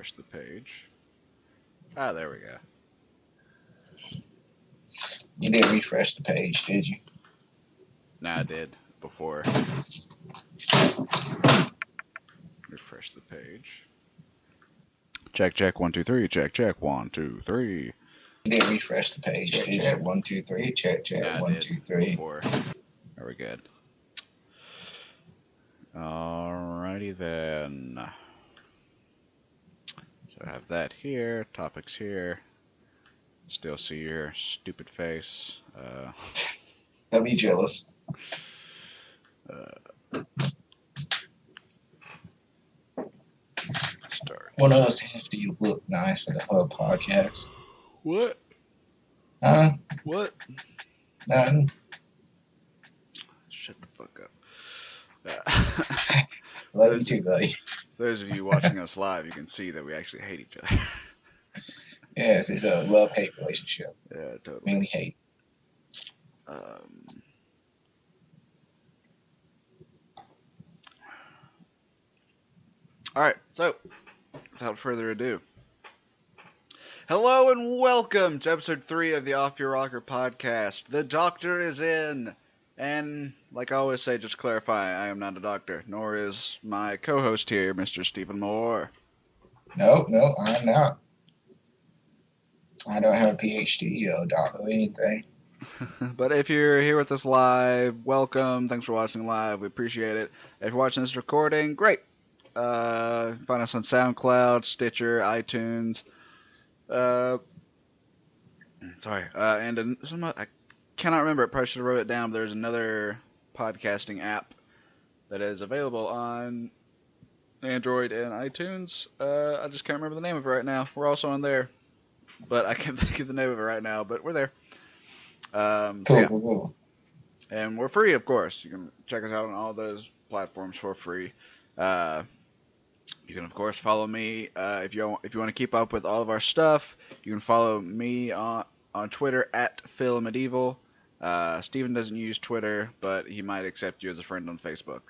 refresh the page. Ah, there we go. You didn't refresh the page, did you? Nah, I did before. Refresh the page. Check, check, 1, 2, 3. Check, check, 1, 2, 3. You didn't refresh the page, did you? 1, 2, 3. Check, check, Nah, 1, 2, 3. Before. There we good. Alrighty then. So I have that here. Topics here. Still see your stupid face. Don't be jealous. Start. One of us have to look nice for the Hub podcast. What? Huh? What? Nothing. Shut the fuck up. Love you too, buddy. Those of you watching us live, you can see that we actually hate each other. Yes, it's a love-hate relationship. Yeah, totally. Mainly hate. Alright, so, without further ado, hello and welcome to episode 3 of the Off Your Rocker podcast. The doctor is in, and like I always say, just to clarify, I am not a doctor, nor is my co-host here, Mr. Stephen Moore. No, I'm not. I don't have a PhD, doctor, or anything. But if you're here with us live, welcome. Thanks for watching live. We appreciate it. If you're watching this recording, great. Find us on SoundCloud, Stitcher, iTunes. And I cannot remember it. Probably should have wrote it down. But there's another podcasting app that is available on Android and iTunes. I just can't remember the name of it right now. We're also on there, but I can't think of the name of it right now. But we're there. Cool. And we're free, of course. You can check us out on all those platforms for free. You can, of course, follow me if you want to keep up with all of our stuff. You can follow me on Twitter at PhilMedieval. Steven doesn't use Twitter, but he might accept you as a friend on Facebook.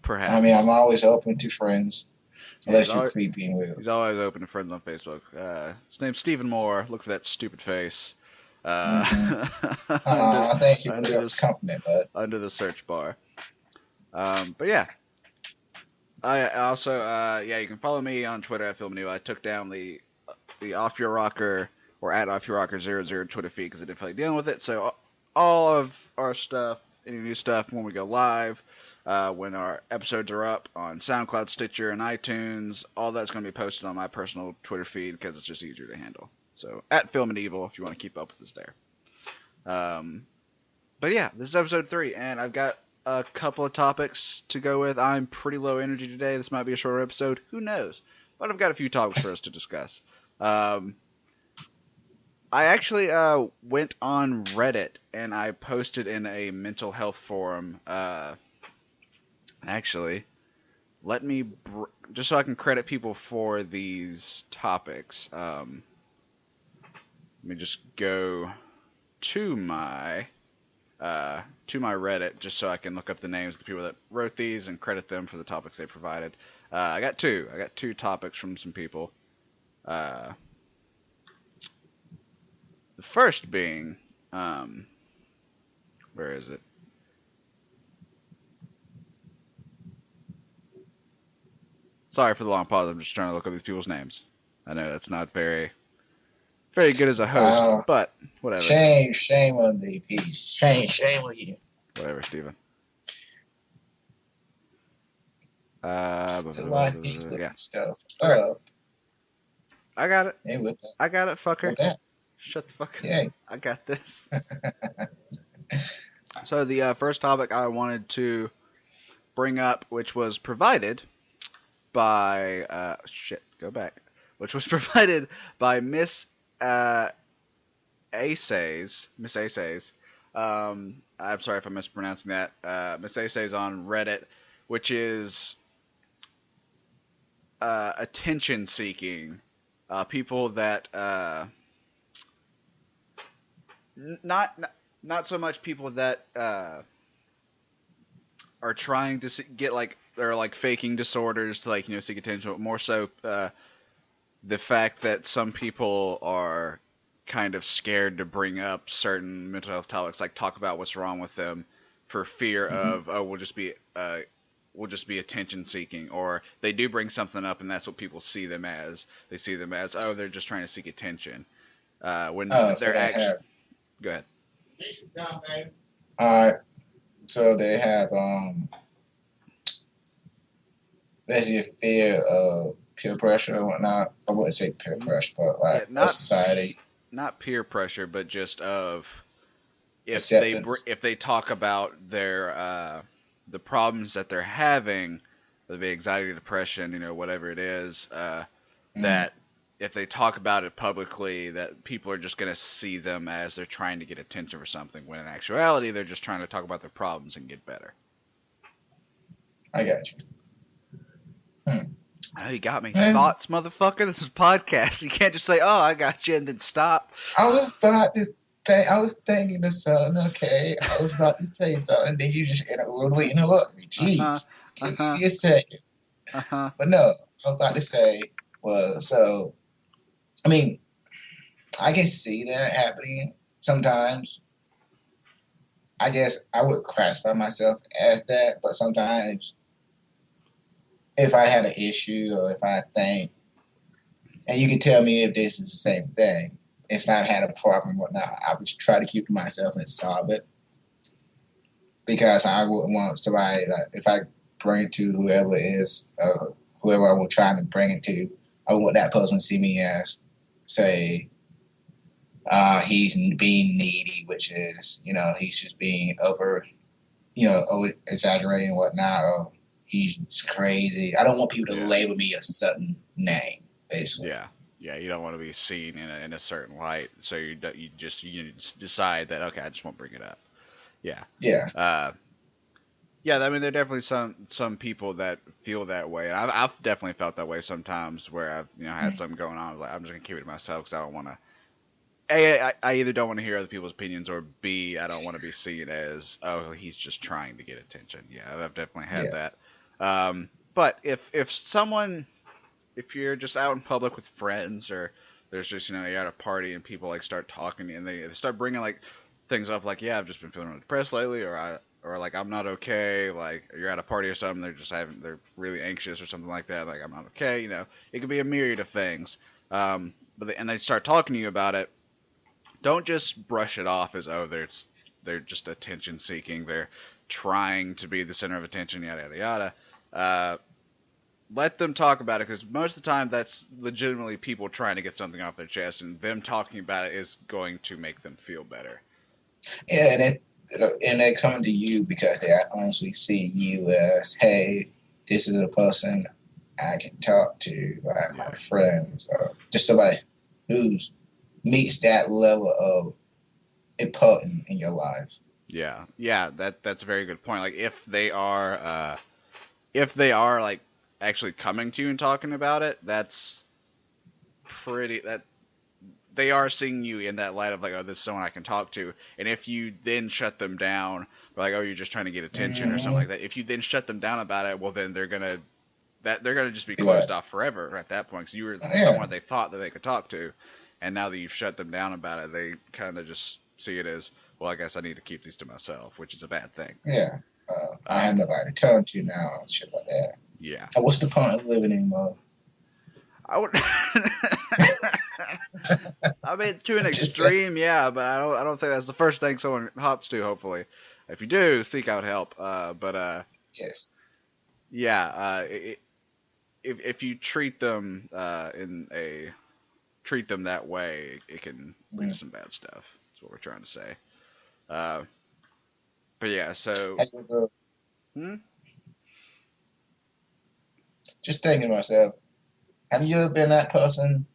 Perhaps. I mean, I'm always open to friends. Unless you're creepy and weird. He's always open to friends on Facebook. His name's Stephen Moore. Look for that stupid face. Thank you for the compliment, bud. Under the search bar. But yeah. I also, you can follow me on Twitter at PhilMedieval. I took down the Off Your Rocker or at Off Your Rocker 00 Twitter feed because I didn't feel like dealing with it. So all of our stuff, any new stuff when we go live, when our episodes are up on SoundCloud, Stitcher, and iTunes, all that's going to be posted on my personal Twitter feed because it's just easier to handle. So, at PhilMedieval if you want to keep up with us there. But yeah, this is episode 3, and I've got a couple of topics to go with. I'm pretty low energy today. This might be a shorter episode. Who knows? But I've got a few topics for us to discuss. I actually went on Reddit, and I posted in a mental health forum. Actually, let me, just so I can credit people for these topics, let me just go to my Reddit, just so I can look up the names of the people that wrote these and credit them for the topics they provided. I got two topics from some people. The first being, where is it? Sorry for the long pause. I'm just trying to look up these people's names. I know that's not very good as a host, but whatever. Shame on the piece. Shame on you. Whatever, Steven. So why he's looking stuff okay. up. I got it. Hey, what that? I got it, fucker. What that? Shut the fuck up. Yeah. I got this. So the first topic I wanted to bring up, which was provided by which was provided by Miss Aces. I'm sorry if I'm mispronouncing that. Miss Aces on Reddit, which is attention seeking. People that not so much people that are trying to get like or like faking disorders to like seek attention, but more so the fact that some people are kind of scared to bring up certain mental health topics, like talk about what's wrong with them, for fear Mm-hmm. of we'll just be attention seeking, or they do bring something up and that's what people see them as. They see them as, oh, they're just trying to seek attention. When Oh, so they're they actually, have. go ahead. All right. So they have basically a fear of peer pressure and whatnot. I wouldn't say peer pressure, but Yeah, like a society not peer pressure, but just of acceptance. if they talk about their the problems that they're having, whether it be anxiety, depression, whatever it is, Mm, that if they talk about it publicly, that people are just going to see them as they're trying to get attention for something, when in actuality they're just trying to talk about their problems and get better. I got you. Hmm. Oh, you got me. And Thoughts, motherfucker. This is a podcast. You can't just say, "Oh, I got you," and then stop. I was about to think. I was thinking of something. Okay, I was about to say something, and then you just rudely interrupt me. Uh huh. Jeez, Uh give huh. me a second. Uh huh. But no, I was about to say was so. I mean, I can see that happening sometimes. I guess I would classify myself as that, but sometimes if I had an issue or if I think, and you can tell me if this is the same thing, if I've had a problem or whatnot, I would try to keep to myself and solve it because I wouldn't want somebody like if I bring it to whoever is whoever I will try to bring it to, I want that person to see me as say he's being needy, which is he's just being over exaggerating and whatnot. Or he's crazy. I don't want people to Yeah. label me a certain name, basically. Yeah. Yeah. You don't want to be seen in a certain light, so you just decide that, okay, I just won't bring it up. Yeah. Yeah. Uh, yeah. I mean, there are definitely some people that feel that way. And I've definitely felt that way sometimes, where I've had something going on. Like, I'm just gonna keep it to myself because I don't want to. I either don't want to hear other people's opinions, or B, I don't want to be seen as, oh, he's just trying to get attention. Yeah, I've definitely had Yeah. that. But if you're just out in public with friends, or there's just you're at a party and people like start talking and they start bringing like things up, like, yeah, I've just been feeling really depressed lately, or like, I'm not okay, like you're at a party or something, they're really anxious or something like that, like, I'm not okay, it could be a myriad of things. And they start talking to you about it. Don't just brush it off as, oh, they're just attention seeking, they're trying to be the center of attention, yada yada yada. Let them talk about it, because most of the time that's legitimately people trying to get something off their chest, and them talking about it is going to make them feel better. Yeah, and they're coming to you because they honestly see you as, hey, this is a person I can talk to, like my Yeah. friends, or just somebody who meets that level of important in your life. Yeah, yeah, that's a very good point. Like, if they are like actually coming to you and talking about it, that's pretty that they are seeing you in that light of, like, oh, this is someone I can talk to. And if you then shut them down, like, oh, you're just trying to get attention or something Mm-hmm. like that, if you then shut them down about it, well, then they're gonna just be Be like, closed off forever at that point, because you were yeah, someone they thought that they could talk to, and now that you've shut them down about it, they kind of just see it as, well, I guess I need to keep these to myself, which is a bad thing. yeah. I have Um, nobody to turn to now, and shit like that. yeah, And what's the point of living anymore? I would. I mean, to an Just say, extreme, yeah, but I don't think that's the first thing someone hops to. Hopefully, if you do, seek out help. But yes. yeah, if you treat them that way, it can lead to Mm. some bad stuff. That's what we're trying to say. Uh, but yeah, so Have you ever, hmm? just thinking to myself, have you ever been that person?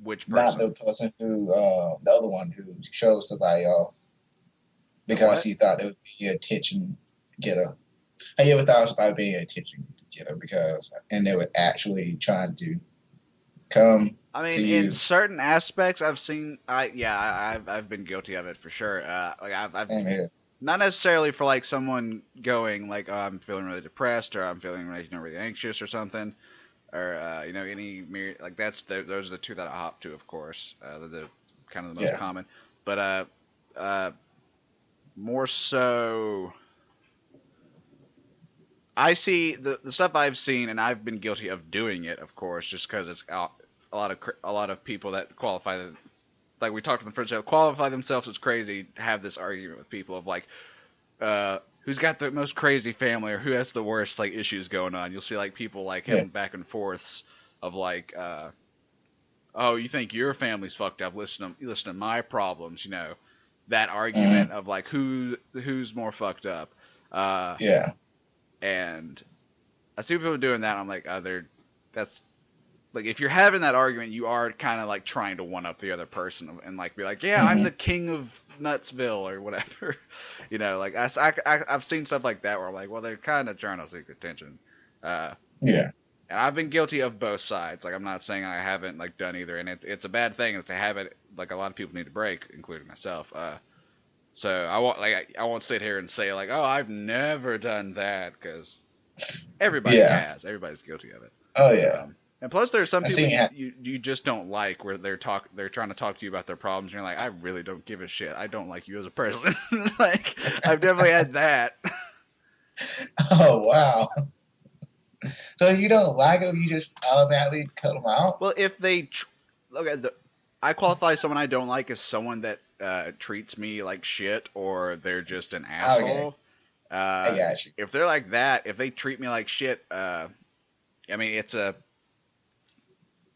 Which Not person? the person who, the other one who showed somebody off The because what? she thought it would be an attention getter. Have you ever thought it was about being an attention getter and they were actually trying to come I to mean, in you? certain aspects, I've seen. I've been guilty of it for sure. Like, I've Same here. not necessarily for like someone going like, oh, I'm feeling really depressed or I'm feeling like really anxious or something, or any like those are the two that I hop to, of course. They're the kind of the most Yeah. common, but uh, more so, I see the stuff I've seen, and I've been guilty of doing it, of course, just because it's a lot of people that qualify, like we talked in the first show, qualify themselves as crazy, have this argument with people of like, who's got the most crazy family or who has the worst like issues going on. You'll see like people like Yeah. having back and forths of like, oh, you think your family's fucked up? Listen to my problems. That Mm, argument of like who's more fucked up. yeah. And I see people doing that. I'm like, that's like if you're having that argument, you are kind of like trying to one up the other person and like be like, yeah, I'm the Hmm. king of Nutsville or whatever. Like I've seen stuff like that where I'm like, well, they're kind of trying to seek attention. Uh, Yeah. and I've been guilty of both sides. Like I'm not saying I haven't like done either, and it's a bad thing. It's a habit like a lot of people need to break, including myself. So I won't sit here and say like, oh, I've never done that because everybody Yeah. has. Everybody's guilty of it. Oh yeah. And plus, there are some I people seen it. you just don't like where they're trying to talk to you about their problems, and you're like, I really don't give a shit. I don't like you as a person. Like I've definitely had that. Oh wow. So you don't like them, you just automatically cut them out? Well, if they okay, I qualify someone I don't like as someone that treats me like shit or they're just an Okay. asshole. I Uh, got you. if they're like that, if they treat me like shit, I mean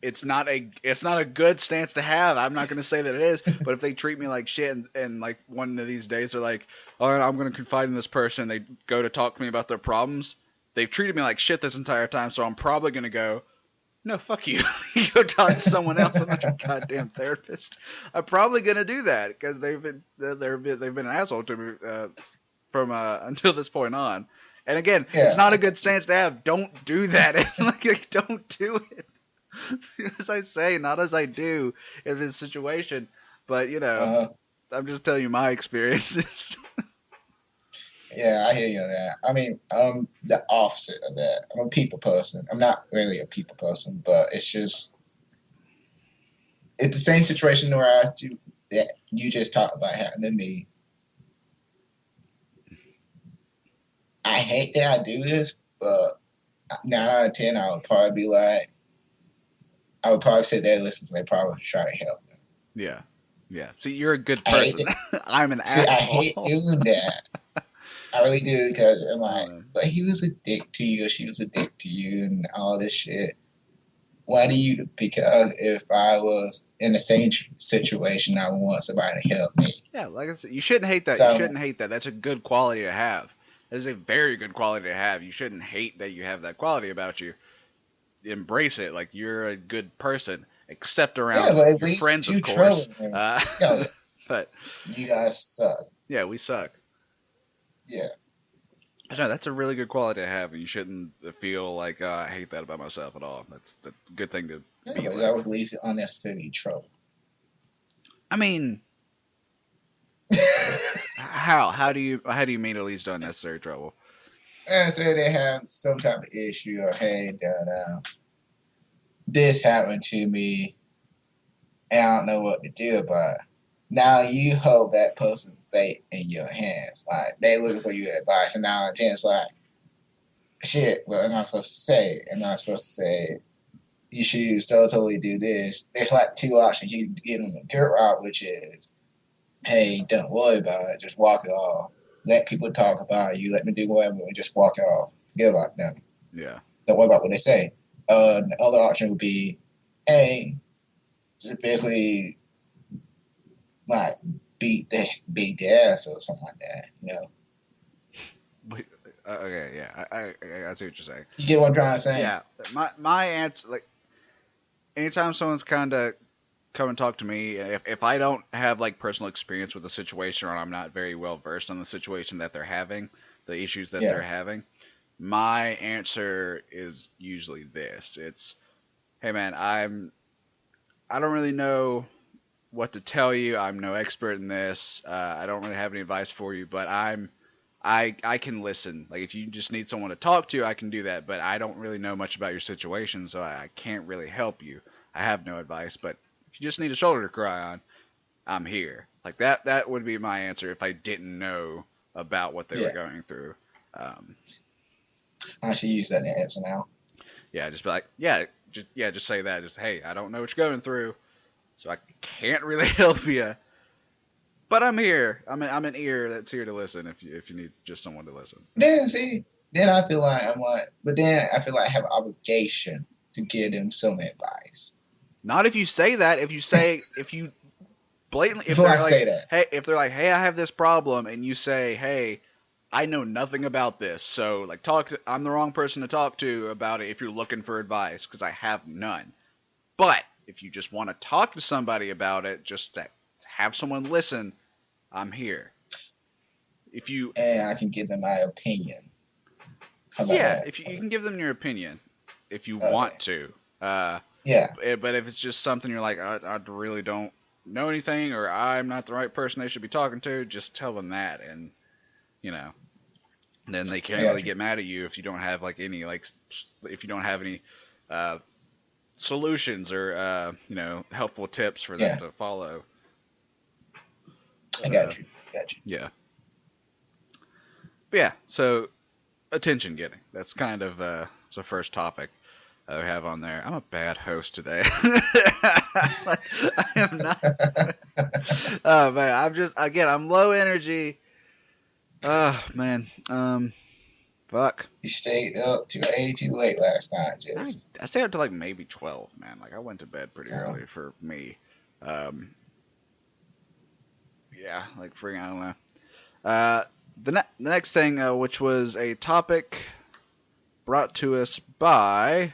it's not a good stance to have. I'm not going to say that it is, but if they treat me like shit and like one of these days they're like, all right, I'm going to confide in this person. They go to talk to me about their problems. They've treated me like shit this entire time, so I'm probably going to go, no, fuck you. You go talk to someone else. I'm not your goddamn therapist. I'm probably going to do that because they've been an asshole to me from until this point on. And again, it's Yeah, not I a good got you. stance to have. Don't do that. Like, don't do it. As I say, not as I do in this situation. But Uh-huh. I'm just telling you my experiences. Yeah, I hear you on that. I mean, I'm the opposite of that. I'm a people person. I'm not really a people person, but it's the same situation where I do that you just talked about happening to me. I hate that I do this, but 9 out of 10, I would probably sit there and listen to my problem and try to help them. Yeah, yeah. See, you're a good I hate person. it. I'm an See, I hate asshole. doing that. I really do because I'm Oh like, man. but he was a dick to you or she was a dick to you and all this shit. Why do you? Because if I was in the same situation, I would want somebody to help me. Yeah, like I said, you shouldn't hate that. You So shouldn't hate that. That's a good quality to have. That is a very good quality to have. You shouldn't hate that you have that quality about you. Embrace it. Like you're a good person, except yeah, around but at your least friends, of you course. trouble me. No, But you guys suck. yeah, we suck. Yeah, No, that's a really good quality to have, and you shouldn't feel like I hate that about myself at all. That's a good thing to yeah, be but that like. was least unnecessary trouble. I mean, how do you mean at least unnecessary trouble? And say they have some type of issue or hey, this happened to me and I don't know what to do about it. Now you hold that person's fate in your hands. Like they looking for your advice, and now it's like, shit. What am I supposed to say? Am I supposed to say you should so totally do this? There's like two options. You can get them the good route, which is, hey, don't worry about it. Just walk it off. Let people talk about you. Let them do whatever, and just walk it off. Forget about them. Yeah, Don't worry about what they say. The other option would be, hey, just basically like beat the ass or something like that. You know, okay, yeah, I see what you're saying. you get what I'm trying to say? Yeah, my answer, like anytime someone's kind of come and talk to me, if I don't have like personal experience with the situation or I'm not very well versed on the situation that they're having, the issues that they're Yeah. having, my answer is usually this. It's, hey man, I don't really know what to tell you. I'm no expert in this. I don't really have any advice for you, but I can listen. Like if you just need someone to talk to, I can do that. But I don't really know much about your situation, so I can't really help you. I have no advice. But if you just need a shoulder to cry on, I'm here. Like that would be my answer if I didn't know about what they were Yeah, going through. Um, I should use that answer now. yeah, just be like, just say that. Just hey, I don't know what you're going through, so I can't really help you. But I'm here. I'm an ear that's here to listen if you need just someone to listen. Then see, then I feel like I'm like, but then I feel like I have an obligation to give them some advice. Not if you say that. If you blatantly Before I say that, if they're like hey I have this problem and you say hey I know nothing about this so like I'm the wrong person to talk to about it if you're looking for advice because I have none. But if you just want to talk to somebody about it, just to have someone listen, I'm here. If you and I can give them my opinion. How about Yeah, that? if you can give them your opinion if you Okay. want to. Uh, Yeah. but if it's just something you're like, I really don't know anything, or I'm not the right person they should be talking to, just tell them that, and you know, then they I can't really got you. get mad at you if you don't have like any like if you don't have any uh, solutions or helpful tips for them Yeah. to follow. I But got you. Got you. yeah, but yeah. So attention getting. That's kind of the first topic we have on there. I'm a bad host today. Like, I am not. Oh man, I'm low energy. Oh man, fuck. You stayed up too way too late last night. I Just I stayed up to like maybe 12, man. Like I went to bed pretty uh, early for me. Um, yeah, like freaking I don't know. The next thing, which was a topic brought to us by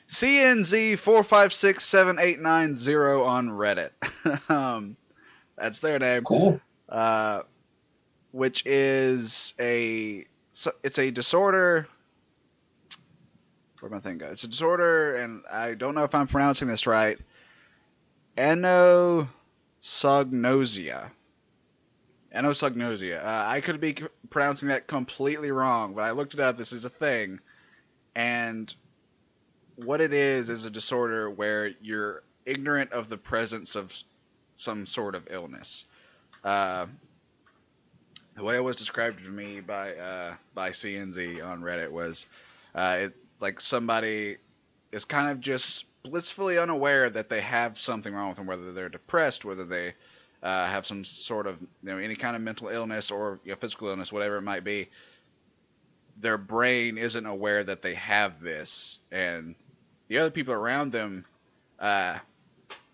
CNZ456789 on Reddit. That's their name. cool. Uh, which is it's a disorder. Where am I thinking? It's a disorder, and I don't know if I'm pronouncing this right. Anosognosia. Anosognosia. I could be pronouncing that completely wrong, but I looked it up. This is a thing, and what it is a disorder where you're ignorant of the presence of some sort of illness. Uh, the way it was described to me by CNZ on Reddit was, it like somebody is kind of just blissfully unaware that they have something wrong with them, whether they're depressed, whether they have some sort of any kind of mental illness or physical illness, whatever it might be. Their brain isn't aware that they have this, and the other people around them uh,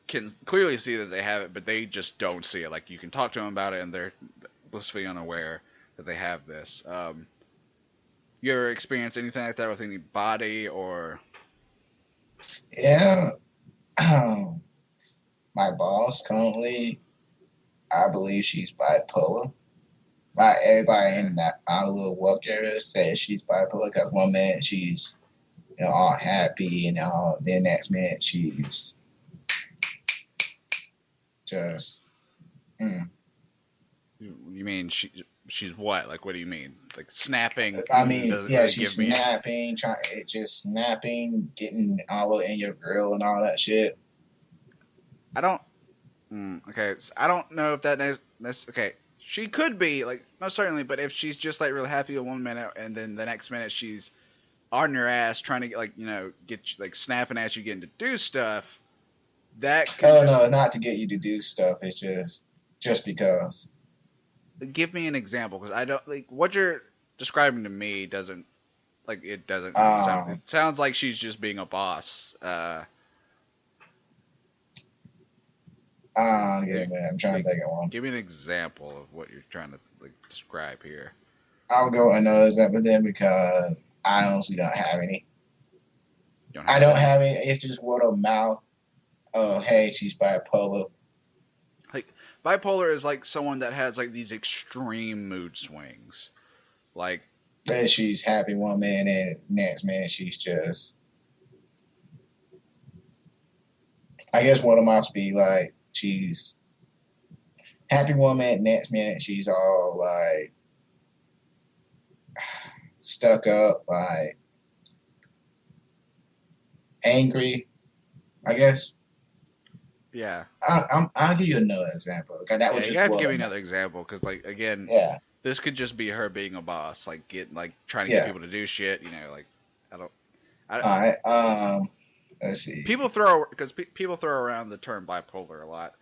can clearly see that they have it, but they just don't see it. Like you can talk to them about it, and they're blissfully unaware that they have this. You ever experienced anything like that with anybody, or? Yeah. My boss currently, I believe she's bipolar. Like everybody Okay. in that our little work area says she's bipolar because one minute she's all happy and all then next minute she's just You mean she's what? Like, what do you mean? Like snapping I and mean, doesn't yeah, really she's give me. snapping, just snapping, getting all in your grill and all that shit. I don't. Okay, so I don't know if that's okay. She could be like most certainly, but if she's just like real happy in one minute and then the next minute she's on your ass trying to get like snapping at you, getting to do stuff, that could Oh no, not to get you to do stuff. It's just because. give me an example because I don't like what you're describing to me doesn't it doesn't sound. Um, It sounds like she's just being a boss. Give me a minute. I'm trying Like, to think of one. give me an example of what you're trying to like describe here. I'll go another example then because I honestly don't have any. You don't I have don't any. have any. It's just word of mouth. Oh, hey, she's bipolar. Like bipolar is like someone that has like these extreme mood swings. Like Then she's happy one minute, and next minute she's just I guess one of them must be like she's happy woman. Next minute she's all like stuck up, like angry. I guess Yeah. I'll give you another example. Okay, that Yeah, was you just have to one give of me my another example because, like, again, yeah this could just be her being a boss, like trying to get yeah. people to do shit. You know, like I don't. I, All right. Let's see. people throw because people throw around the term bipolar a lot,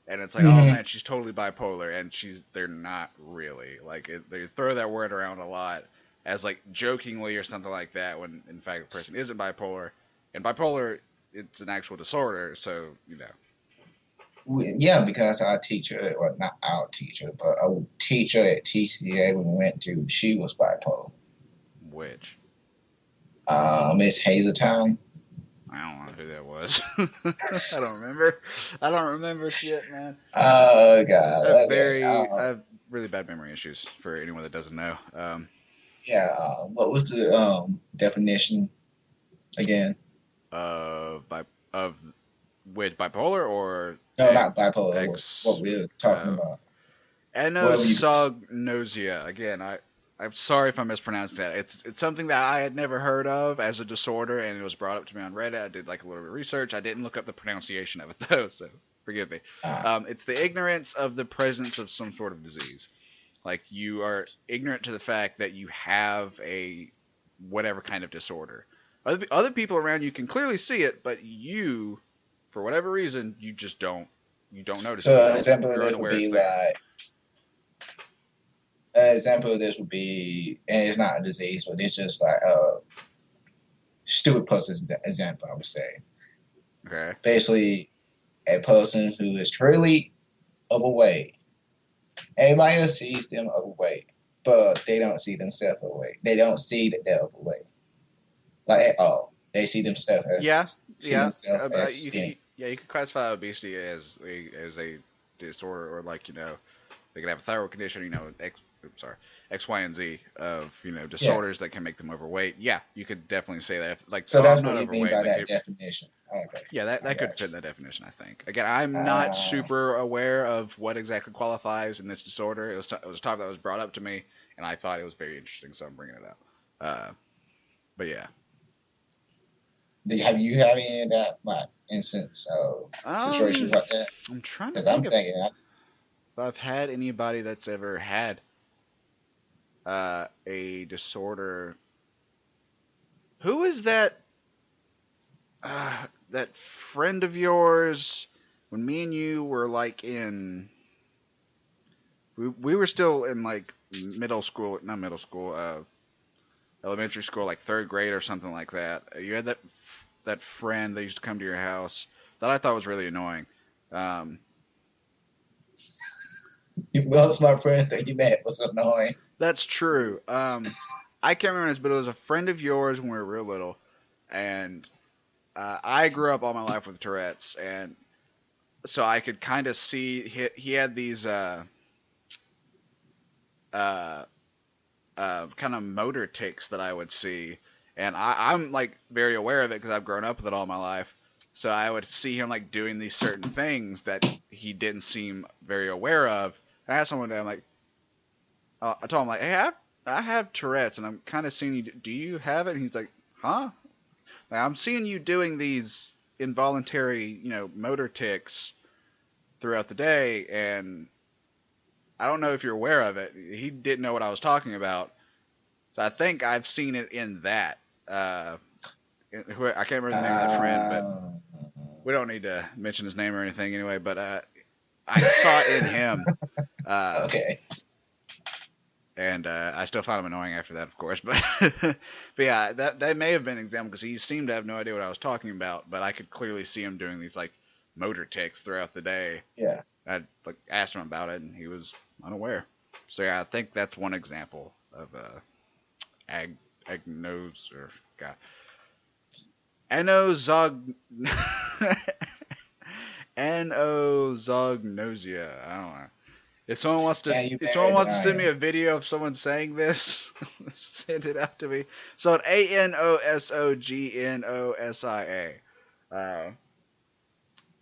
and it's like, oh Hmm. man, she's totally bipolar, and they're not really. Like they throw that word around a lot as like jokingly or something like that, when in fact the person isn't bipolar, and bipolar it's an actual disorder. So you know, Yeah, because our teacher, well, not our teacher, but a teacher at TCA we went to, she was bipolar. which Miss Hazeltown. I don't know who that was. I don't remember. I don't remember shit, man. Oh God. Okay. I have really bad memory issues for anyone that doesn't know. Yeah. What was the definition again? Of with bipolar or No, not bipolar. What ex we were talking about. Whatever you. anosognosia. Again, I'm sorry if I mispronounced that. It's something that I had never heard of as a disorder, and it was brought up to me on Reddit. I did like a little bit of research. I didn't look up the pronunciation of it though, so forgive me. Uh, It's the ignorance of the presence of some sort of disease. Like you are ignorant to the fact that you have a whatever kind of disorder. Other people around you can clearly see it, but you, for whatever reason, you don't notice it. so an example of You're this would unaware it's be there. like an example of this would be, and it's not a disease, but it's just like a stupid person example. I would say Okay. basically a person who is truly overweight. Everybody else sees them overweight, but they don't see themselves overweight. They don't see that they're overweight, like at all. They Yeah. see Yeah. themselves as skinny. Yeah, you could classify obesity as a disorder, or like they could have a thyroid condition, sorry, X, Y, and Z of Yeah. disorders that can make them overweight. Yeah, you could definitely say that. Like, So oh, I'm that's not what you mean overweight. by Like, that definition. Okay, yeah, that I that could got fit you. in that definition. I think. Again, I'm not Uh, super aware of what exactly qualifies in this disorder. It was a topic that was brought up to me, and I thought it was very interesting, so I'm bringing it up. But yeah. have you had any of that like instance of situations Um, like that? I'm trying to Because think I'm if thinking, I've had anybody that's ever had a disorder. Who is that friend of yours when me and you were like in we were still in like middle school, not middle school, elementary school, like third grade or something like that. You had that friend that used to come to your house that I thought was really annoying. Um, most of my friends that you met was annoying. that's true. I can't remember this, but it was a friend of yours when we were real little, and I grew up all my life with Tourette's, and so I could kind of see he had these uh, kind of motor tics that I would see, and I'm like very aware of it because I've grown up with it all my life. So I would see him like doing these certain things that he didn't seem very aware of. And I asked him one day, I'm like, I told him like, hey, I have Tourette's, and I'm kind of seeing you. Do you have it? And he's like, huh? Like, I'm seeing you doing these involuntary, motor tics throughout the day, and I don't know if you're aware of it. He didn't know what I was talking about, so I think I've seen it in that. I can't remember the name of that friend, but Uh, we don't need to mention his name or anything anyway. But I saw it in him, uh, okay. and I still found him annoying after that, of course. But but yeah, that may have been an example because he seemed to have no idea what I was talking about, but I could clearly see him doing these like motor tics throughout the day. Yeah. I like asked him about it, and he was unaware. So yeah, I think that's one example of agnos or God anosog anosognosia. I don't know. Man, you If someone married than wants to I send me am. a video of someone saying this, send it out to me. So it's ANOSOGNOSIA.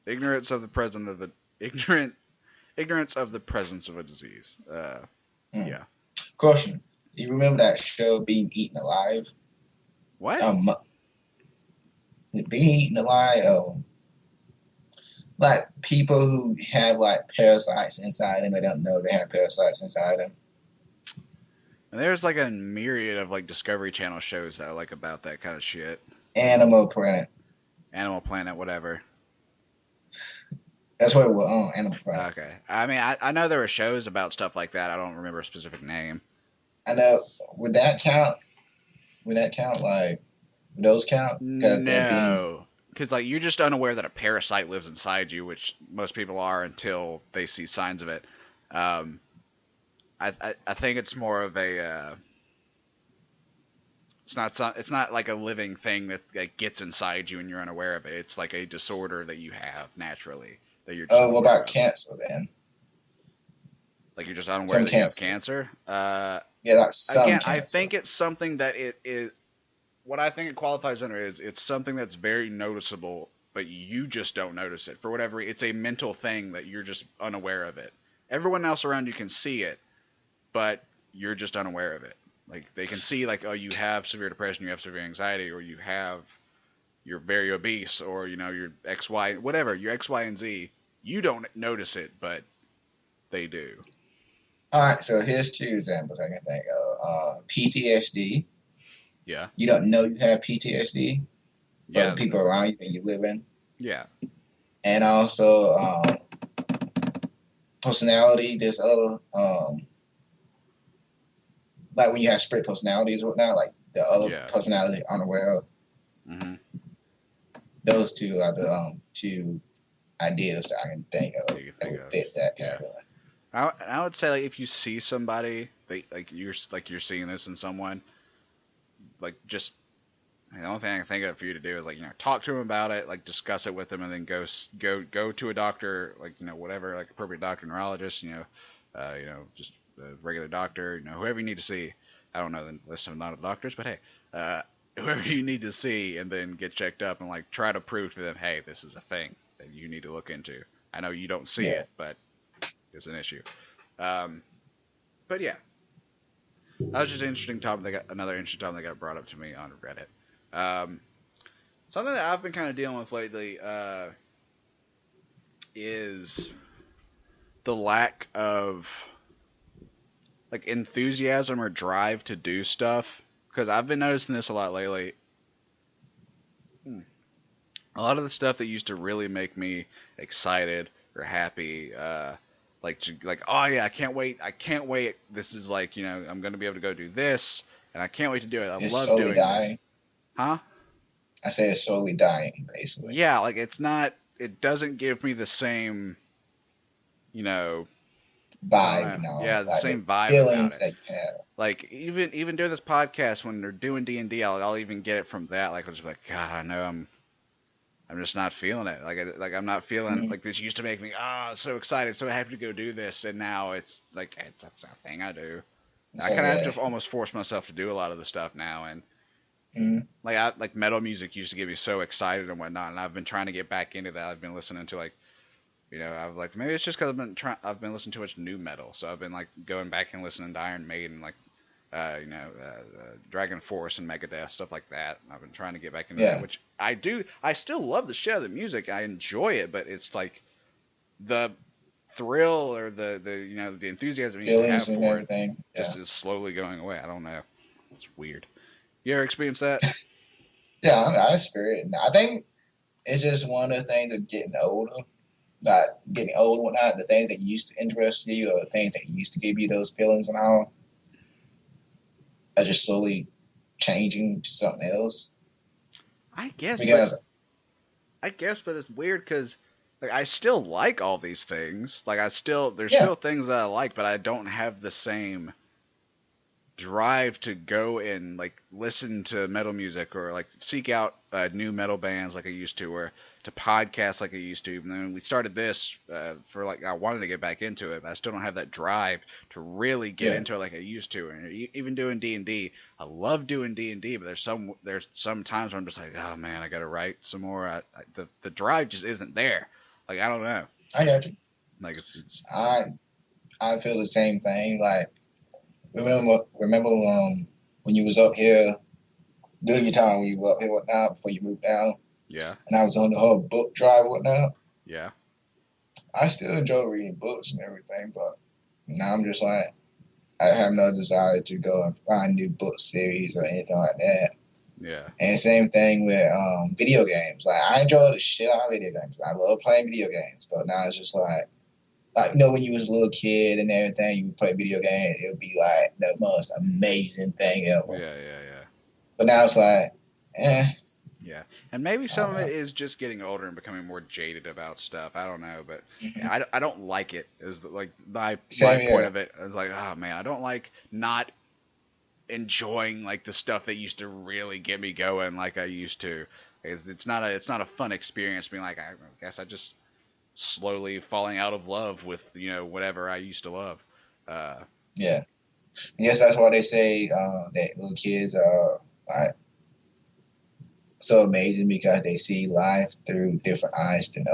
Ignorance of the presence of a ignorant ignorance of the presence of a disease. Mm. Yeah. Question: do you remember that show Being Eaten Alive? What? Um, Being Eaten Alive. Like people who have like parasites inside them, they don't know they have parasites inside them. And there's like a myriad of like Discovery Channel shows that are like about that kind of shit. Animal Planet. Animal Planet, whatever. That's what it was on Animal Planet. Okay. I mean, I know there were shows about stuff like that. I don't remember a specific name. I know. Would that count? Would that count? Like would those count? Because they're being. No. Because like you're just unaware that a parasite lives inside you, which most people are until they see signs of it. Um, I think it's more of a it's not like a living thing that gets inside you and you're unaware of it. It's like a disorder that you have naturally that you're just Oh, what unaware about of. cancer then? Like you're just unaware Some that you have cancers. cancer. Yeah, that's some Again, I cancer. think it's something that it is. What I think it qualifies under is it's something that's very noticeable, but you just don't notice it for whatever. It's a mental thing that you're just unaware of it. Everyone else around you can see it, but you're just unaware of it. Like they can see, like, oh, you have severe depression, you have severe anxiety, or you're very obese, or you're X, Y, whatever, you're X, Y, and Z. You don't notice it, but they do. All right, so here's two examples I can think of. PTSD. Yeah, You don't know you have PTSD, but the yeah, people around you that you live in. yeah, And also personality. There's other like when you have split personalities or whatnot, like the other yeah. personality unaware of. Mm-hmm. Those two are the two ideas that I can think of You can that think would of. fit that Yeah. category. I would say like if you see somebody you're seeing this in someone, like just the only thing I can think of for you to do is like talk to them about it, like discuss it with them, and then go to a doctor, like whatever, like appropriate doctor, neurologist, just a regular doctor, whoever you need to see. I don't know the list of not doctors, but hey, whoever you need to see, and then get checked up and like try to prove to them, hey, this is a thing that you need to look into. I know you don't see Yeah. it, but it's an issue. Um, but yeah, that was just an interesting topic. Another interesting topic that got brought up to me on Reddit. Um, Something that I've been kind of dealing with lately is the lack of like enthusiasm or drive to do stuff. Because I've been noticing this a lot lately. A lot of the stuff that used to really make me excited or happy, like oh yeah, I can't wait. This is like I'm gonna be able to go do this, and I can't wait to do it. I It's love slowly doing this, dying. huh? I say it's slowly dying, basically. Yeah, like it's not. It doesn't give me the same, you know, I don't Vibe know. and all, Yeah, the like the same vibe about feelings it. that you have. Like even doing this podcast when they're doing D&D, I'll even get it from that. Like I'll just be like, God, I know I'm just not feeling it. Like I'm not feeling Mm-hmm. like this used to make me so excited, so happy to go do this, and now it's like it's a thing I do. I So kind of yeah. have to almost force myself to do a lot of the stuff now, and Mm-hmm. like metal music used to get me so excited and whatnot, and I've been trying to get back into that. I've been listening to like I've like maybe it's just because I've been listening to much new metal, so I've been like going back and listening to Iron Maiden, like Dragon Force and Megadeth, stuff like that. I've been trying to get back into that, Yeah. which I do. I still love the shit out of the music. I enjoy it, but it's like the thrill or the enthusiasm you used to have Feelings and for it everything. Yeah. just is slowly going away. I don't know. It's weird. You ever experienced that? Yeah, I spirit. I think it's just one of the things of getting older. Not getting old and whatnot, the things that used to interest you or the things that used to give you those feelings and all are just slowly changing to something else. I guess, but Because it's weird because like I still like all these things. Like there's yeah, still things that I like, but I don't have the same drive to go and like listen to metal music or like seek out new metal bands like I used to, or to podcast like I used to. And then we started this for like I wanted to get back into it, but I still don't have that drive to really get yeah, into it like I used to. And even doing D&D, I love doing D&D, but there's some times where I'm just like, oh man, I gotta write some more. The drive just isn't there. Like I don't know. I got you. Like it's I I feel the same thing. Like remember when you was up here during your time when you were up here whatnot before you moved down, yeah, and I was on the whole book drive whatnot. yeah, I still enjoy reading books and everything, but now I'm just like I have no desire to go and find new book series or anything like that. yeah, And same thing with video games. Like I enjoy the shit out of video games. I love playing video games, but now it's just like when you was a little kid and everything, you would play video games. It would be like the most amazing thing ever. yeah, yeah, yeah. But now it's like, eh, Yeah, and maybe I don't some of know. it is just getting older and becoming more jaded about stuff. I don't know, but Mm-hmm. yeah, I don't like it. Is like my Same point here. of it. I was like, oh man, I don't like not enjoying like the stuff that used to really get me going like I used to. It's not a fun experience being like I guess I just slowly falling out of love with whatever I used to love. Uh, Yeah. I guess that's why they say that little kids are like so amazing because they see life through different eyes than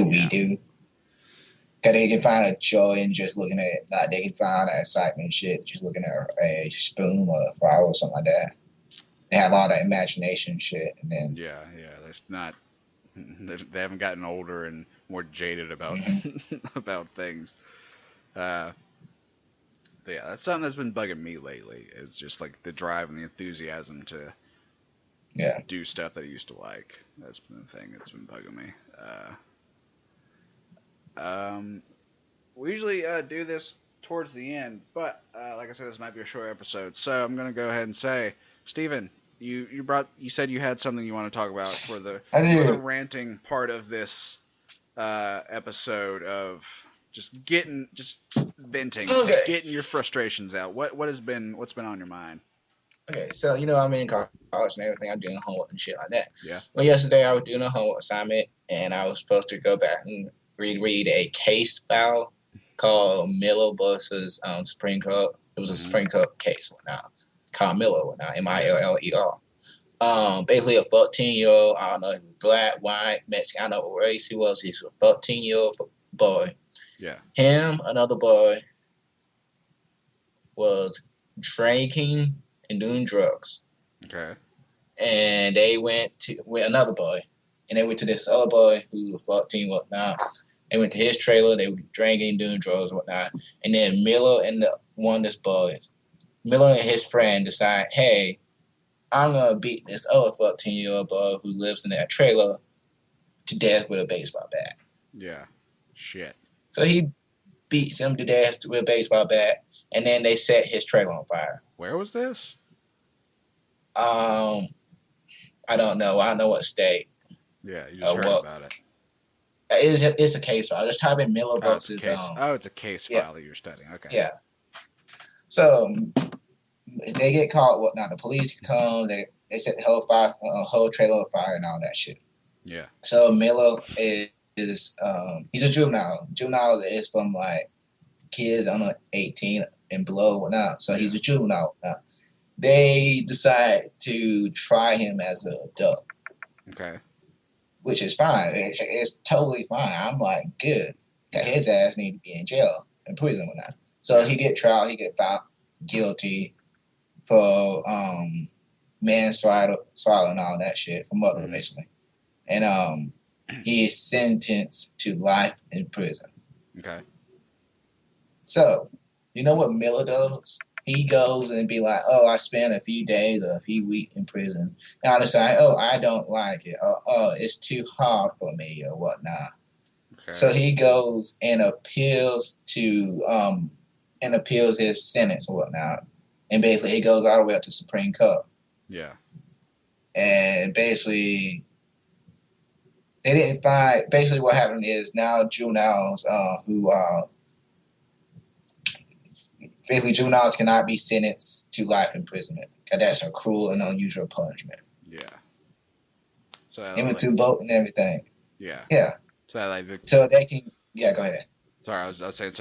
we yeah, do. Cause they can find a joy in just looking at it. Like they can find that excitement and shit just looking at a spoon or a flower or something like that. They have all that imagination and shit, and then yeah. There's not they haven't gotten older and more jaded about mhm, about things. Uh, but yeah, that's something that's been bugging me lately. It's just like the drive and the enthusiasm to yeah, do stuff that I used to like. That's been the thing that's been bugging me. Um, we usually do this towards the end, but like I said, this might be a short episode, so I'm gonna go ahead and say, Steven, you said you had something you want to talk about I for the do. ranting part of this episode of just venting, just Okay, getting your frustrations out. What's been on your mind? okay. So I'm in college and everything. I'm doing homework and shit like that. Yeah. Well, yesterday I was doing a homework assignment, and I was supposed to go back and reread a case file called Miller versus Supreme Court. It was a Mm-hmm. Supreme Court case whatnot, called Miller whatnot, Yeah. Miller. Basically a 14-year-old, I don't know, black, white, Mexican, I don't know what race he was. He's a 14-year-old boy. Yeah. Him, another boy, was drinking and doing drugs. Okay. And they went to with another boy, and they went to this other boy who was 14, whatnot. They went to his trailer. They were drinking, doing drugs, whatnot. And then Miller and Miller and his friend decide, hey, I'm gonna beat this other 14-year-old boy who lives in that trailer to death with a baseball bat. Yeah. Shit. So he beats him to death with a baseball bat, and then they set his trailer on fire. Where was this? I don't know. I don't know what state Yeah, you just or heard what. about it. It's a case file. Just type in Miller Oh, it's a versus case. Oh, it's a case yeah, file that you're studying. Okay. yeah. So they get caught. Whatnot? The police come. They set the whole trailer on fire and all that shit. Yeah. So Miller is he's a juvenile. Juvenile is from like kids under 18 and below, whatnot. So he's a juvenile. They decide to try him as an adult, Okay. which is fine. It's totally fine. I'm like, good. Yeah. His ass need to be in jail, in prison, whatnot. So Yeah. he get trial. He get found guilty for manslaughter, and all that shit for murder, basically. And he is sentenced to life in prison. Okay. So, you know what Miller does? He goes and be like, oh, I spent a few days or a few weeks in prison. And I decide, oh, I don't like it. Or, oh, it's too hard for me or whatnot. Okay. So he goes and appeals his sentence or whatnot. And basically it goes all the way up to Supreme Court. Yeah. And basically they didn't find. Basically, what happened is now juveniles basically juveniles cannot be sentenced to life imprisonment because that's a cruel and unusual punishment. Yeah. So They went like, to vote and everything. yeah. Yeah. So like So they can. Yeah, go ahead. sorry, I was saying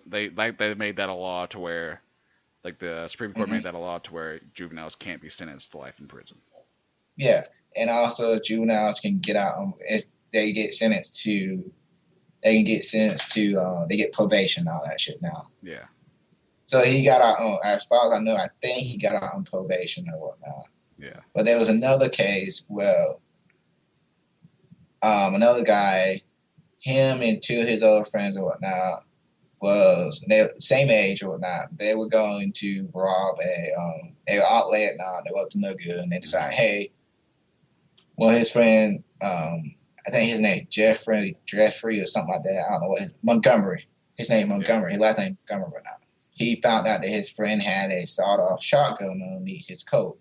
they made that a law to where like the Supreme Court Mm-hmm. made that a law to where juveniles can't be sentenced to life in prison. Yeah, and also juveniles can get out. they get sentenced to they can get sentenced to they get probation and all that shit now. Yeah. So he got out on, as far as I know, I think he got out on probation or whatnot. Yeah. But there was another case where another guy, him and two of his other friends or whatnot, was they same age or whatnot. They were going to rob they were out late at night. They were up to no good, and they decided, hey, well, his friend, I think his name Jeffrey or something like that. I don't know what Montgomery. His name Montgomery. Yeah. His last name Montgomery or not. He found out that his friend had a sawed-off shotgun underneath his coat.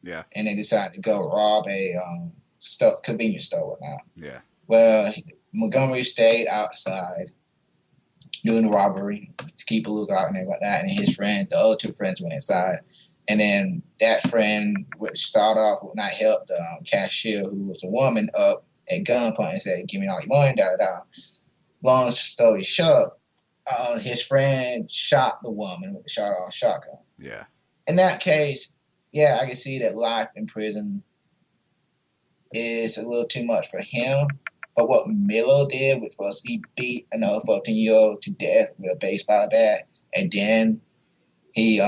Yeah. And they decided to go rob a convenience store or whatnot. Yeah. Well, Montgomery stayed outside doing the robbery to keep a lookout and everything like that. And his friend, the other two friends, went inside. And then that friend, which started off would not help the cashier, who was a woman, up at gunpoint and said, "Give me all your money." Da da. Long story short, his friend shot the woman with the shot-off shotgun. Yeah. In that case, yeah, I can see that life in prison is a little too much for him. But what Milo did, which was he beat another 14-year-old to death with a baseball bat, and then he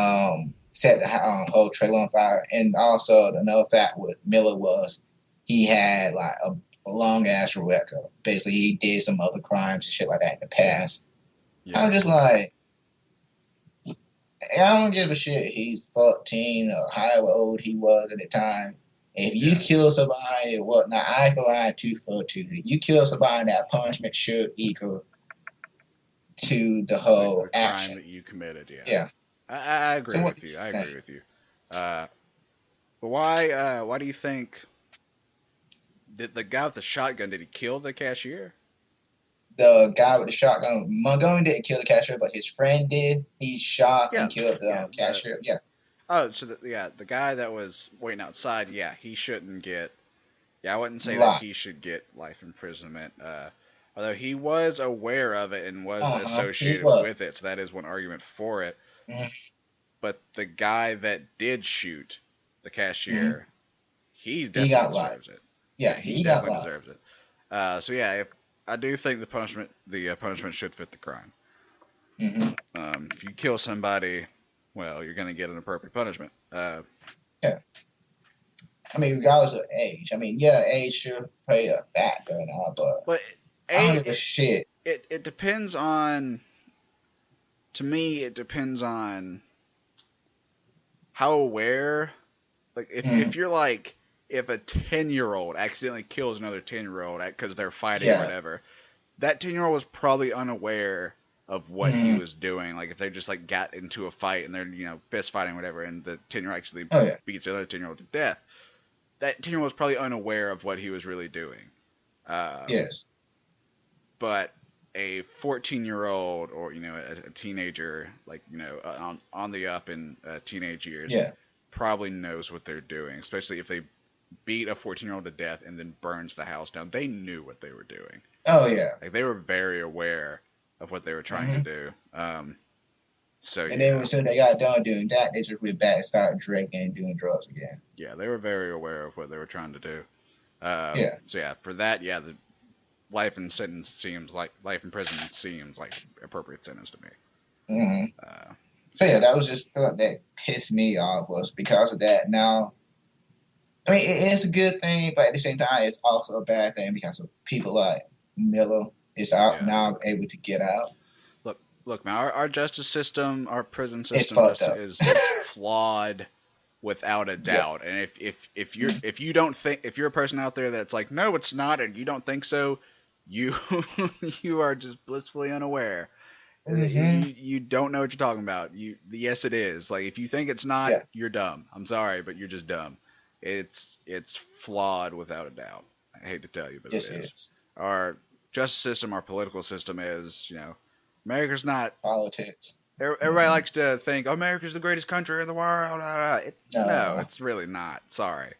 set the whole trailer on fire. And also another fact with Miller was he had like a long ass record. Basically, he did some other crimes, shit like that in the past. Yeah. I'm just like, I don't give a shit. He's 14 or however old he was at the time. If you kill somebody or whatnot, eye for eye, tooth for tooth. If you kill somebody, that punishment should equal to the whole the crime action that you committed. Yeah. Yeah. I agree So with you. I agree with you. But why do you think did the guy with the shotgun, did he kill the cashier? The guy with the shotgun, Montgomery didn't kill the cashier, but his friend did. He shot and killed the cashier. Yeah. Oh, so the guy that was waiting outside, yeah, he shouldn't get. Yeah, I wouldn't say that he should get life imprisonment. Although he was aware of it and was associated with it, so that is one argument for it. Mm-hmm. But the guy that did shoot the cashier, he definitely deserves it. Yeah, he definitely deserves it. So yeah, I do think the punishment should fit the crime. Mm-hmm. If you kill somebody, well, you're going to get an appropriate punishment. Yeah. I mean, regardless of age. I mean, yeah, age should play a factor and all, but I don't give a shit. It depends on. To me, it depends on how aware. Like, if you're like, if a 10-year-old accidentally kills another 10-year-old because they're fighting or whatever, that 10-year-old was probably unaware of what he was doing. Like, if they just like got into a fight and they're fist fighting or whatever, and the 10-year-old actually beats the other 10-year-old to death, that 10-year-old was probably unaware of what he was really doing. Yes. But a 14-year-old or a teenager, like on the up in teenage years, probably knows what they're doing, especially if they beat a 14-year-old to death and then burns the house down. They knew what they were doing. Oh yeah. Like, they were very aware of what they were trying to do. So and then as soon as they got done doing that, they just went back and started drinking and doing drugs again. Yeah, they were very aware of what they were trying to do. So yeah, for that, the life in prison seems like appropriate sentence to me. So yeah, that was just that pissed me off, was because of that. Now, I mean, it's a good thing, but at the same time, it's also a bad thing because of people like Miller is out now able to get out. Look, man, our justice system, our prison system is flawed without a doubt. And if you're a person out there that's like, no, it's not, and you don't think so, you are just blissfully unaware. You don't know what you're talking about. Yes, it is. Like, if you think it's not, you're dumb. I'm sorry, but you're just dumb. It's flawed without a doubt. I hate to tell you, but it is. Our justice system, our political system is, America's not politics. Everybody likes to think, America's the greatest country in the world. No, it's really not. Sorry.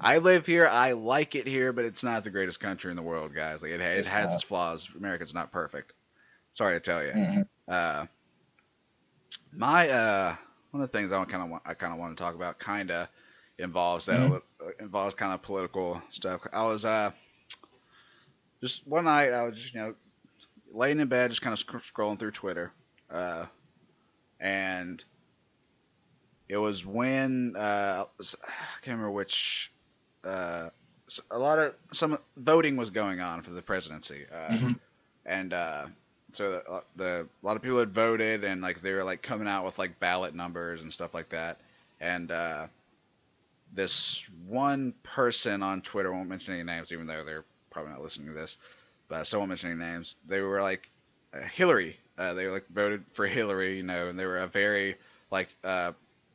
I live here. I like it here, but it's not the greatest country in the world, guys. Like, it has its flaws. America's not perfect. Sorry to tell you. One of the things I kind of want to talk about involves that involves kind of political stuff. I was just one night I was just laying in bed, just kind of scrolling through Twitter, uh, and it was when I can't remember which. A lot of some voting was going on for the presidency, Hmm. and so a lot of people had voted, and like they were like coming out with like ballot numbers and stuff like that, and this one person on Twitter, won't mention any names, even though they're probably not listening to this, but I still won't mention any names. They were like Hillary. They like voted for Hillary, and they were a very like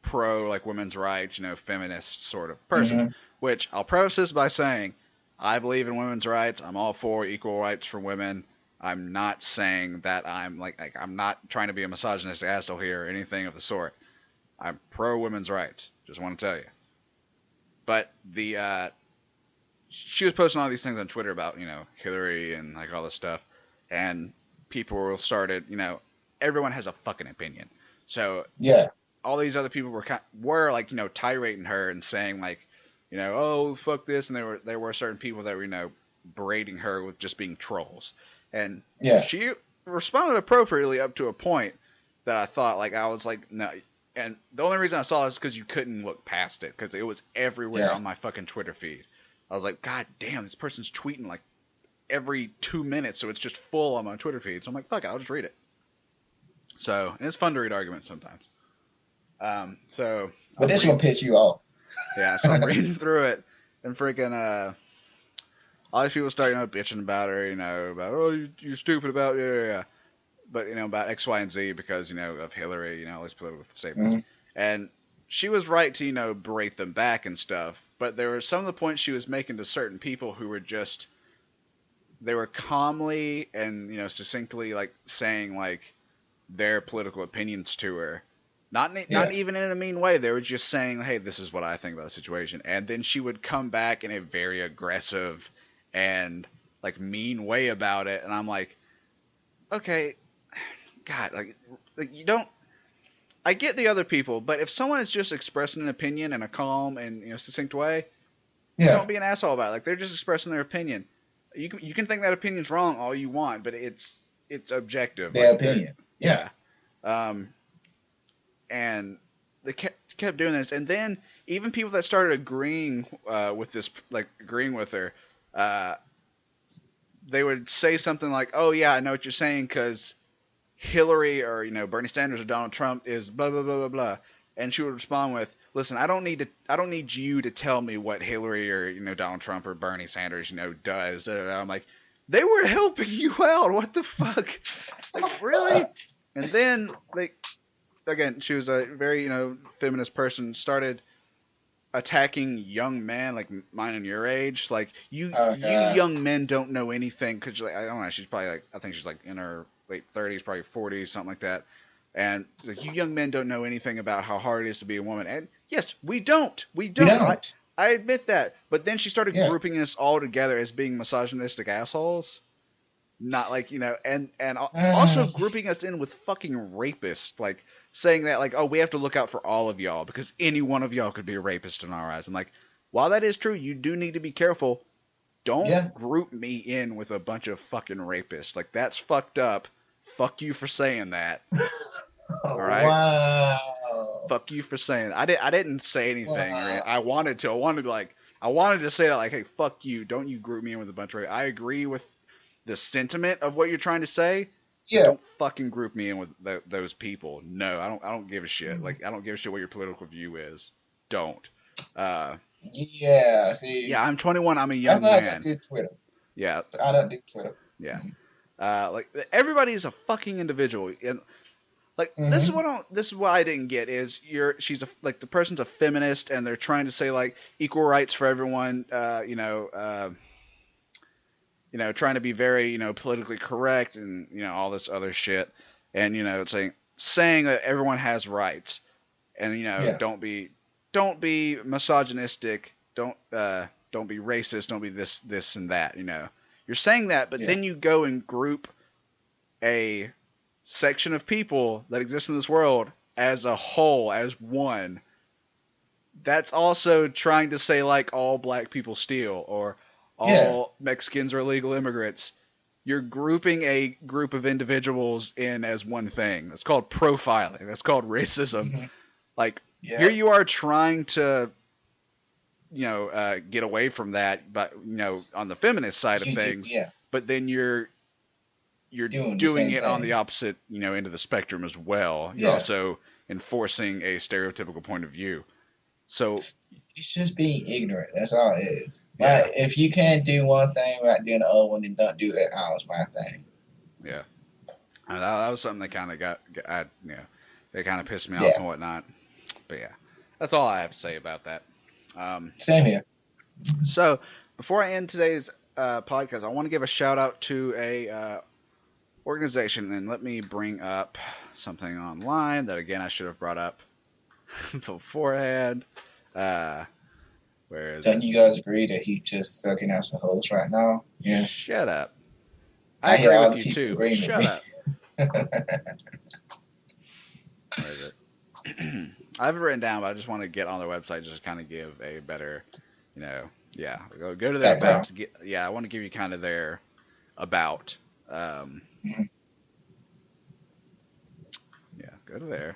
pro like women's rights, feminist sort of person. Hmm. Which I'll preface this by saying, I believe in women's rights. I'm all for equal rights for women. I'm not saying that I'm I'm not trying to be a misogynistic asshole here or anything of the sort. I'm pro women's rights. Just want to tell you. But the she was posting all these things on Twitter about Hillary and like all this stuff, and people started everyone has a fucking opinion. So Yeah. all these other people were like tirating her and saying like oh fuck this, and there were certain people that were berating her with just being trolls, and Yeah. she responded appropriately up to a point that I thought like I was like no. And the only reason I saw it is because you couldn't look past it because it was everywhere Yeah. on my fucking Twitter feed. I was like, God damn, this person's tweeting like every 2 minutes, so it's just full on my Twitter feed. So I'm like, fuck it, I'll just read it. So, and it's fun to read arguments sometimes. So But I'm this reading, will piss you off. so I'm reading through it, and freaking all these people start bitching about her, about oh you're stupid about yeah. But about X, Y, and Z because of Hillary, all these political statements, Hmm. and she was right to berate them back and stuff. But there were some of the points she was making to certain people who were just they were calmly and succinctly like saying like their political opinions to her. Not Yeah. even in a mean way. They were just saying, "Hey, this is what I think about the situation," and then she would come back in a very aggressive and like mean way about it, and I'm like, okay, God, like you don't. I get the other people, but if someone is just expressing an opinion in a calm and succinct way, Yeah. don't be an asshole about it. Like they're just expressing their opinion. You can think that opinion's wrong all you want, but it's objective. Their Like they're opinion. Yeah. yeah. Um, and they kept doing this, and then even people that started agreeing with this, like agreeing with her, uh, they would say something like, "Oh yeah, I know what you're saying," because Hillary or Bernie Sanders or Donald Trump is blah blah blah blah blah, and she would respond with, "Listen, I don't need you to tell me what Hillary or Donald Trump or Bernie Sanders does." I'm like, they were helping you out. What the fuck? Like really? And then like again, she was a very feminist person. Started attacking young men like mine and your age. Like Oh you God. young men don't know anything because like, I don't know. She's probably like I think she's like in her late 30s, probably 40s, something like that. And like you young men don't know anything about how hard it is to be a woman. And yes, we don't. We We don't. don't. I admit that. But then she started Yeah. grouping us all together as being misogynistic assholes. Not like and also grouping us in with fucking rapists, like saying that like oh we have to look out for all of y'all because any one of y'all could be a rapist in our eyes. I'm like, while that is true, you do need to be careful. Yeah. Don't group me in with a bunch of fucking rapists. Like that's fucked up. Fuck you for saying that. All Oh, right. wow. Fuck you for saying that. I didn't say anything or Wow. I wanted to. I wanted to say that like hey fuck you. Don't you group me in with a bunch of. I agree with the sentiment of what you're trying to say, but Yeah. don't fucking group me in with those people. No, I don't. I don't give a shit. Like I don't give a shit what your political view is. Don't. Uh, Yeah. See, yeah, I'm 21. I'm a that's young why I don't man. do Twitter. Yeah, I don't do Twitter. yeah. Like everybody is a fucking individual, and like Mm-hmm. this is what I didn't get is she's like the person's a feminist, and they're trying to say like equal rights for everyone. Trying to be very, politically correct and, all this other shit. And, saying that everyone has rights and, Yeah. don't be misogynistic. Don't be racist. Don't be this and that, You're saying that, but Yeah. then you go and group a section of people that exist in this world as a whole, as one. That's also trying to say like all black people steal or Yeah. all Mexicans are illegal immigrants. You're grouping a group of individuals in as one thing. That's called profiling. That's called racism. Hmm. Like here Yeah. you are trying to get away from that, but on the feminist side of things, Yeah, but then you're doing the doing same it on the thing. opposite end of the spectrum as well. You're Yeah. also enforcing a stereotypical point of view. So It's just being ignorant. That's all it is. Like, yeah, if you can't do one thing without doing the other one, then don't do it. How is my thing? yeah. That was something that kind of they kind of pissed me off Yeah. and whatnot. But yeah, that's all I have to say about that. Same here. So before I end today's podcast, I want to give a shout out to a organization, and let me bring up something online that again I should have brought up beforehand. Uh, where is Don't it? you guys agree that he's just sucking out the host right now? Yeah. Shut up. I I hear agree all with the you people too. agreeing with Shut me. up. Where is it? I have it written down, but I just want to get on their website just to kind of give a better, yeah. Go to their about Background. to get. Yeah, I want to give you kind of their about. Um, Mhm. yeah, go to there.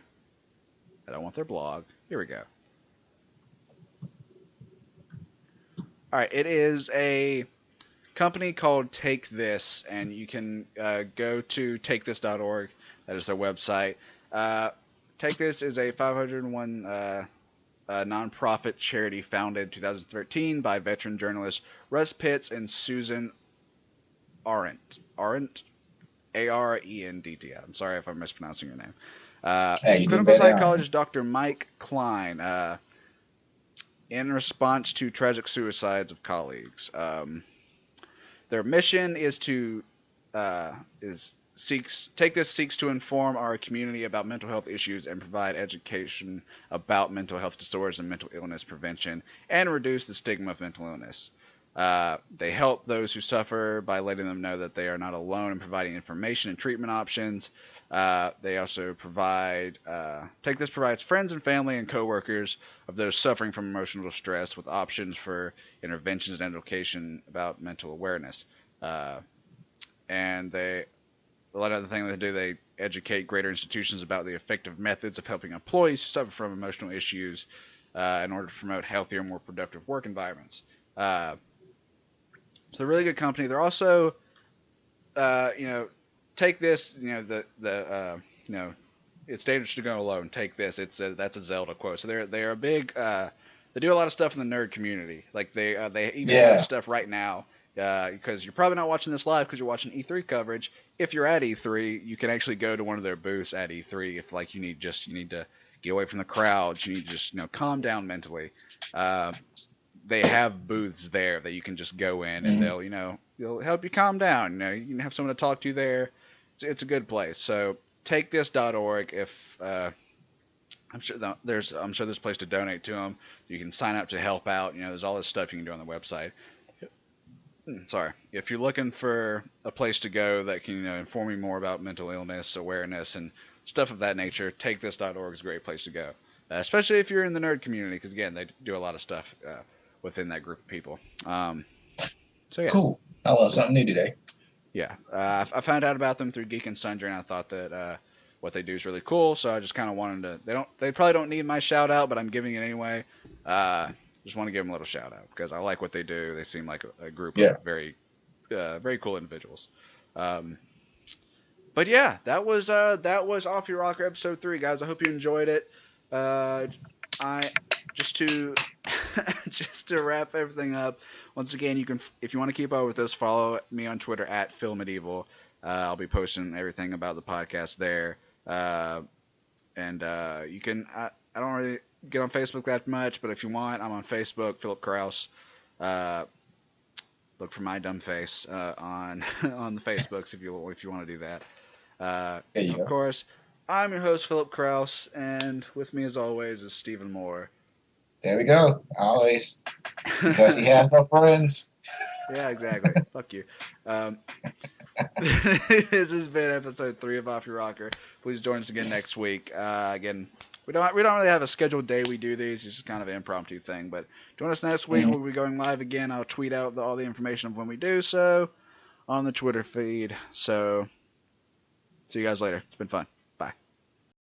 I don't want their blog. Here we go. All right, it is a company called Take This, and you can go to takethis.org. That is their website. Uh, Take This is a 501 nonprofit charity founded in 2013 by veteran journalists Russ Pitts and Susan Arendt. Arendt? Arendtt. I'm sorry if I'm mispronouncing your name. Hey, And you do clinical better on him. psychologist Dr. Mike Klein in response to tragic suicides of colleagues. Their mission is to seeks to inform our community about mental health issues and provide education about mental health disorders and mental illness prevention and reduce the stigma of mental illness. They help those who suffer by letting them know that they are not alone and providing information and treatment options. They also Take This provides friends and family and coworkers of those suffering from emotional distress with options for interventions and education about mental awareness. And a lot of the things they do, they educate greater institutions about the effective methods of helping employees who suffer from emotional issues in order to promote healthier, more productive work environments. So they're a really good company. They're also, Take This, it's dangerous to go alone. Take this. That's a Zelda quote. So they're a big. They do a lot of stuff in the nerd community. Like they even have Yeah. stuff right now. Because you're probably not watching this live because you're watching E3 coverage. If you're at E3, you can actually go to one of their booths at E3 if like you need to get away from the crowds. You need to just calm down mentally. They have booths there that you can just go in and Hmm. they'll help you calm down. You can have someone to talk to there. It's a good place. So takethis.org. If I'm sure there's a place to donate to them. You can sign up to help out. There's all this stuff you can do on the website. Sorry. If you're looking for a place to go that can inform you more about mental illness awareness and stuff of that nature, takethis.org is a great place to go. Especially if you're in the nerd community, because again, they do a lot of stuff within that group of people. So yeah, Cool. I learned something new today. yeah. I found out about them through Geek and Sundry, and I thought that what they do is really cool. So I just kind of wanted to. They probably don't need my shout out, but I'm giving it anyway. Just want to give them a little shout out because I like what they do. They seem like a group of Yeah. very cool individuals. Um, but yeah, that was Off Your Rocker episode 3, guys. I hope you enjoyed it. I just to just to wrap everything up. Once again, you can, if you want to keep up with us, follow me on Twitter at PhilMedieval. I'll be posting everything about the podcast there. And you can. I don't really get on Facebook that much, but if you want, I'm on Facebook, Philip Kraus. Look for my dumb face on on the Facebooks if you want to do that. There you Of go. course, I'm your host Philip Kraus, and with me as always is Stephen Moore. There we go. Always. Because he has no friends. Yeah, exactly. Fuck you. This has been episode 3 of Off Your Rocker. Please join us again next week. Again, we don't really have a scheduled day we do these. It's just kind of an impromptu thing. But join us next week. Mhm. We'll be going live again. I'll tweet out all the information of when we do so on the Twitter feed. So see you guys later. It's been fun.